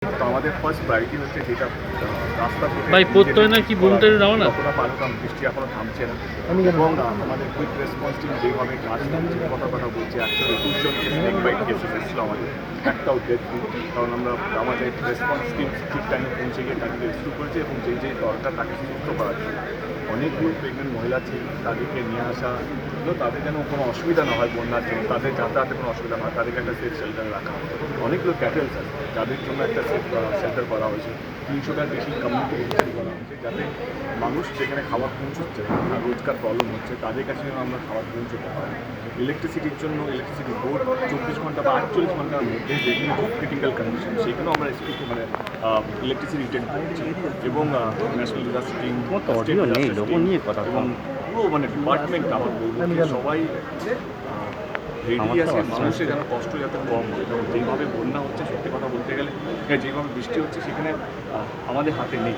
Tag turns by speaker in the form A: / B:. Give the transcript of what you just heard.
A: তো আমাদের first priority হচ্ছে যেটা রাস্তা থেকে
B: ভাই প্রত্যয় না কি বুমটারে যাও না
A: যতটা পারতাম বৃষ্টি এখনো থামছে না এবং আমাদের কুইক রেসপন্স টিম যেভাবে কাজ করছে কথা বলছে 121 জনকে স্নেক বাইট কেসেস এসেছিল আমাদের একটাও ডেথ নেই, কারণ আমরা আমাদের রেসপন্স টিম ঠিক টাইমে পৌঁছে গিয়ে তাকে রেস্কিউ করেছে এবং যে দরকার তাকে সুস্থ করার জন্য অনেকগুলো প্রেগনেন্ট মহিলা ছিল তাদেরকে নিয়ে আসা হলো, তাদের যেন কোনো অসুবিধা না হয় বন্যার জন্য, তাদের যাতায়াতে কোনো অসুবিধা না হয়, তাদেরকে একটা সেফ শেল্টারে রাখা। অনেকগুলো ক্যাটেলস আছে যাদের জন্য একটা সেফ শেল্টার করা হয়েছে, 300টার বেশি কমিউনিটি রেজিস্ট্রি করা হয়েছে যাতে মানুষ যেখানে খাবার পৌঁছচ্ছে না, রোজকার প্রবলেম হচ্ছে তাদের কাছে যেন আমরা খাবার পৌঁছতে পারি। ইলেকট্রিসিটির জন্য ইলেকট্রিসিটি বোর্ড 24 ঘন্টা বা 48 ঘন্টার মধ্যে যেগুলো খুব ক্রিটিক্যাল কন্ডিশন সেগুলো আমরা ইলেকট্রিসিটি রিটেন করছি এবং ন্যাশনাল ডিজাস্টার টিম এবং পুরো ডিপার্টমেন্ট আমার বলবো যে সবাই রেডি আছে মানুষের যেন কষ্ট যাতে কম হয়, এবং যেভাবে বন্যা হচ্ছে সত্যি কথা বলতে গেলে যেভাবে বৃষ্টি হচ্ছে সেখানে আমাদের হাতে নেই।